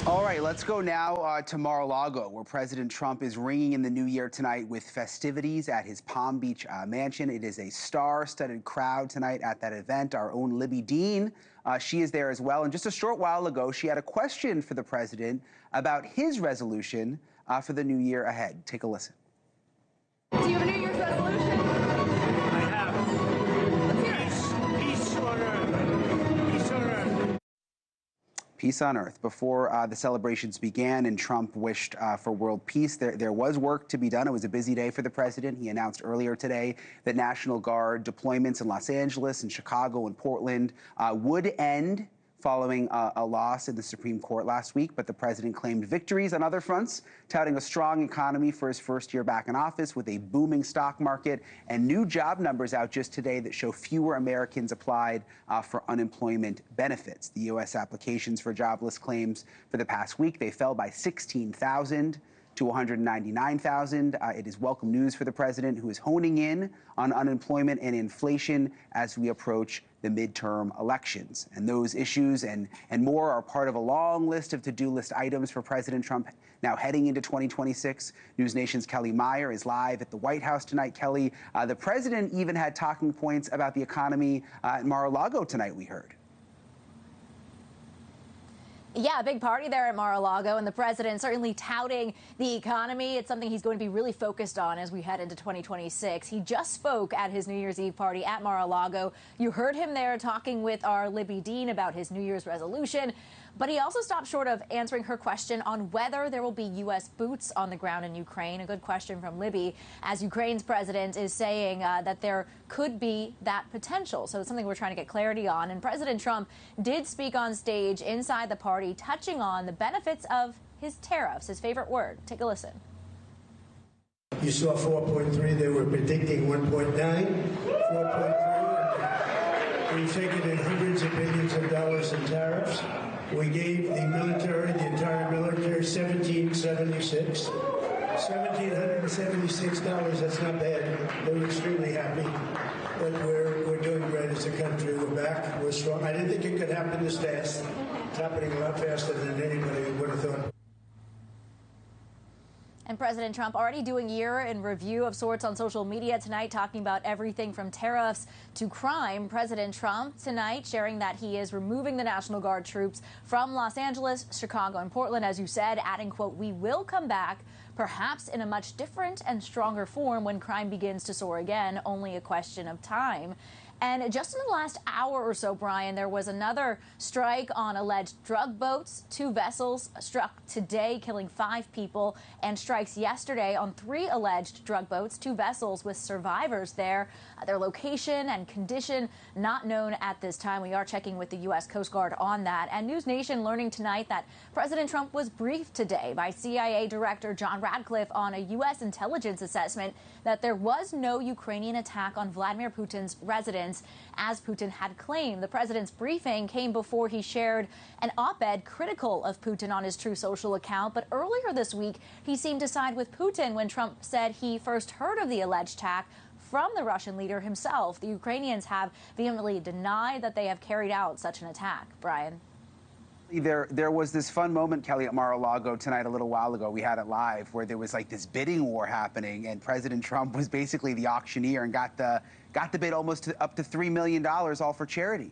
All right, let's go now to Mar-a-Lago, where President Trump is ringing in the new year tonight with festivities at his Palm Beach mansion. It is a star-studded crowd tonight at that event. Our own Libbey Dean, she is there as well. And just a short while ago, she had a question for the president about his resolution for the new year ahead. Take a listen. Do you have a New Year's resolution? I have. Let's hear it. Peace on earth. Peace on earth. Peace on earth. Before the celebrations began and Trump wished for world peace, there was work to be done. It was a busy day for the president. He announced earlier today that National Guard deployments in Los Angeles and Chicago and Portland would end following a loss in the Supreme Court last week, but the president claimed victories on other fronts, touting a strong economy for his first year back in office with a booming stock market and new job numbers out just today that show fewer Americans applied for unemployment benefits. The U.S. applications for jobless claims for the past week, they fell by 16,000 to 199,000. It is welcome news for the president, who is honing in on unemployment and inflation as we approach the midterm elections. And those issues and more are part of a long list of to-do list items for President Trump now heading into 2026. NewsNation's Kellie Meyer is live at the White House tonight. Kellie, the president even had talking points about the economy at Mar-a-Lago tonight, we heard. Yeah, a big party there at Mar-a-Lago, and the president certainly touting the economy. It's something he's going to be really focused on as we head into 2026. He just spoke at his New Year's Eve party at Mar-a-Lago. You heard him there talking with our Libbey Dean about his New Year's resolution. But he also stopped short of answering her question on whether there will be U.S. boots on the ground in Ukraine. A good question from Libbey, as Ukraine's president is saying that there could be that potential. So it's something we're trying to get clarity on. And President Trump did speak on stage inside the party, touching on the benefits of his tariffs, his favorite word. Take a listen. You saw 4.3. They were predicting 1.9. 4.3. We've taken in hundreds of billions of dollars in tariffs. We gave the military, the entire military, $1,776. $1,776, that's not bad. They were extremely happy. But we're doing great as a country. We're back. We're strong. I didn't think it could happen this fast. It's happening a lot faster than anybody would have thought. And President Trump already doing year in review of sorts on social media tonight, talking about everything from tariffs to crime. President Trump tonight sharing that he is removing the National Guard troops from Los Angeles, Chicago, and Portland, as you said, adding, quote, "We will come back, perhaps in a much different and stronger form when crime begins to soar again, only a question of time." And just in the last hour or so, Brian, there was another strike on alleged drug boats. 2 vessels struck today, killing 5 people, and strikes yesterday on 3 alleged drug boats, 2 vessels with survivors there. Their location and condition not known at this time. We are checking with the U.S. Coast Guard on that. And NewsNation learning tonight that President Trump was briefed today by CIA Director John Radcliffe on a U.S. intelligence assessment that there was no Ukrainian attack on Vladimir Putin's residence, as Putin had claimed. The president's briefing came before he shared an op-ed critical of Putin on his True Social account. But earlier this week, he seemed to side with Putin when Trump said he first heard of the alleged attack from the Russian leader himself. The Ukrainians have vehemently denied that they have carried out such an attack. Brian. There was this fun moment, Kellie, at Mar-a-Lago tonight a little while ago. We had it live, where there was like this bidding war happening, and President Trump was basically the auctioneer and got the bid almost up to $3 million, all for charity.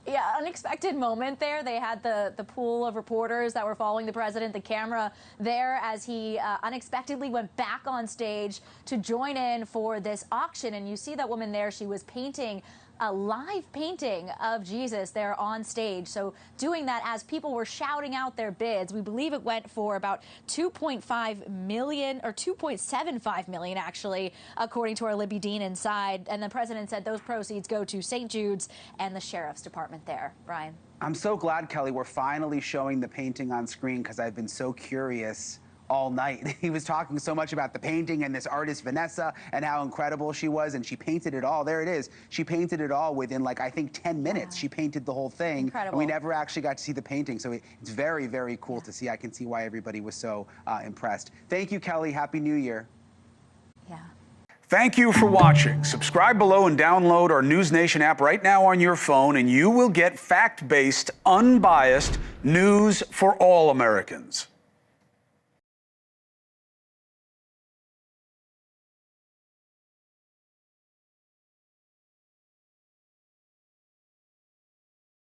Yeah, unexpected moment there. They had the pool of reporters that were following the president, the camera there as he unexpectedly went back on stage to join in for this auction. And you see that woman there, she was painting a live painting of Jesus there on stage. So doing that as people were shouting out their bids. We believe it went for about 2.5 million or 2.75 million, actually, according to our Libbey Dean inside. And the president said those proceeds go to St. Jude's and the sheriff's department there. Brian. I'm so glad, Kellie, we're finally showing the painting on screen, because I've been so curious all night. He was talking so much about the painting and this artist, Vanessa, and how incredible she was, and she painted it all. There it is. She painted it all within, like, I think 10 minutes. Yeah. She painted the whole thing. Incredible. And we never actually got to see the painting, so it's very, very cool to see. I can see why everybody was so impressed. Thank you, Kellie. Happy New Year. Yeah. Thank you for watching. Subscribe below and download our NewsNation app right now on your phone, and you will get fact-based, unbiased news for all Americans.